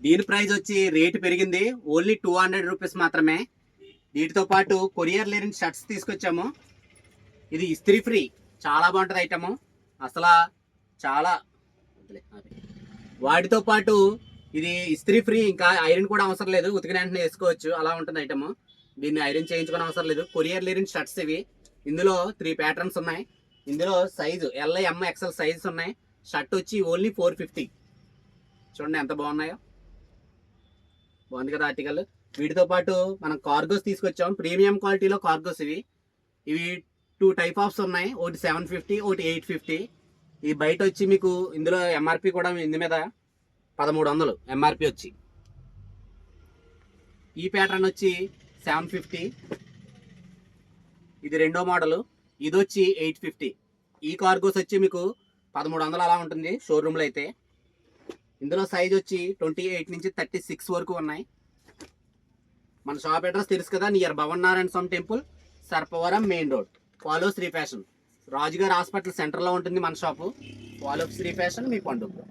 దీని ప్రైస్ వచ్చి రేటు పెరిగింది, ఓన్లీ 200 రూపీస్ మాత్రమే. వీటితో పాటు కొరియర్ లేని షర్ట్స్ తీసుకొచ్చాము. ఇది ఇస్త్రీ ఫ్రీ, చాలా బాగుంటుంది ఐటము. అసలు చాలా వాటితో పాటు ఇది ఇస్త్రీ ఫ్రీ, ఇంకా ఐరన్ కూడా అవసరం లేదు, ఉతికిన వెంటనే వేసుకోవచ్చు, అలా ఉంటుంది ఐటమ్. దీన్ని ఐరన్ చేయించుకోవడం అవసరం లేదు. కొరియర్ లేని షర్ట్స్ ఇవి. ఇందులో 3 ప్యాటర్న్స్ ఉన్నాయి. ఇందులో సైజు ఎల్, ఎం, ఎక్స్ఎల్ సైజెస్ ఉన్నాయి. షర్ట్ వచ్చి ఓన్లీ 450. చూడండి ఎంత బాగున్నాయో, బాగుంది కదా ఆర్టికల్. వీటితో పాటు మనం కార్గోస్ తీసుకొచ్చాం, ప్రీమియం క్వాలిటీలో కార్గోస్ ఇవి. ఇవి 2 టైప్ ఆఫ్స్ ఉన్నాయి, ఒకటి 750, ఒకటి 850. ఈ బయట వచ్చి మీకు ఇందులో ఎంఆర్పి కూడా ఇందు మీద 1300 ఎంఆర్పి వచ్చి. ఈ ప్యాటర్న్ వచ్చి 750. ఇది రెండో మోడల్, ఇది వచ్చి 850. ఈ కార్గోస్ వచ్చి మీకు 1300 అలా ఉంటుంది షోరూమ్లో అయితే. ఇందులో సైజ్ వచ్చి 28 నుంచి 36 వరకు ఉన్నాయి. మన షాప్ అడ్రస్ తెలుసు కదా, near Bhavan Narayana Swamy temple, Sarpavaram main road, follow Sri fashion. రాజుగారి హాస్పిటల్ సెంటర్లో ఉంటుంది మన షాపు. ఫాలో శ్రీ ఫ్యాషన్, మీ పండుగ.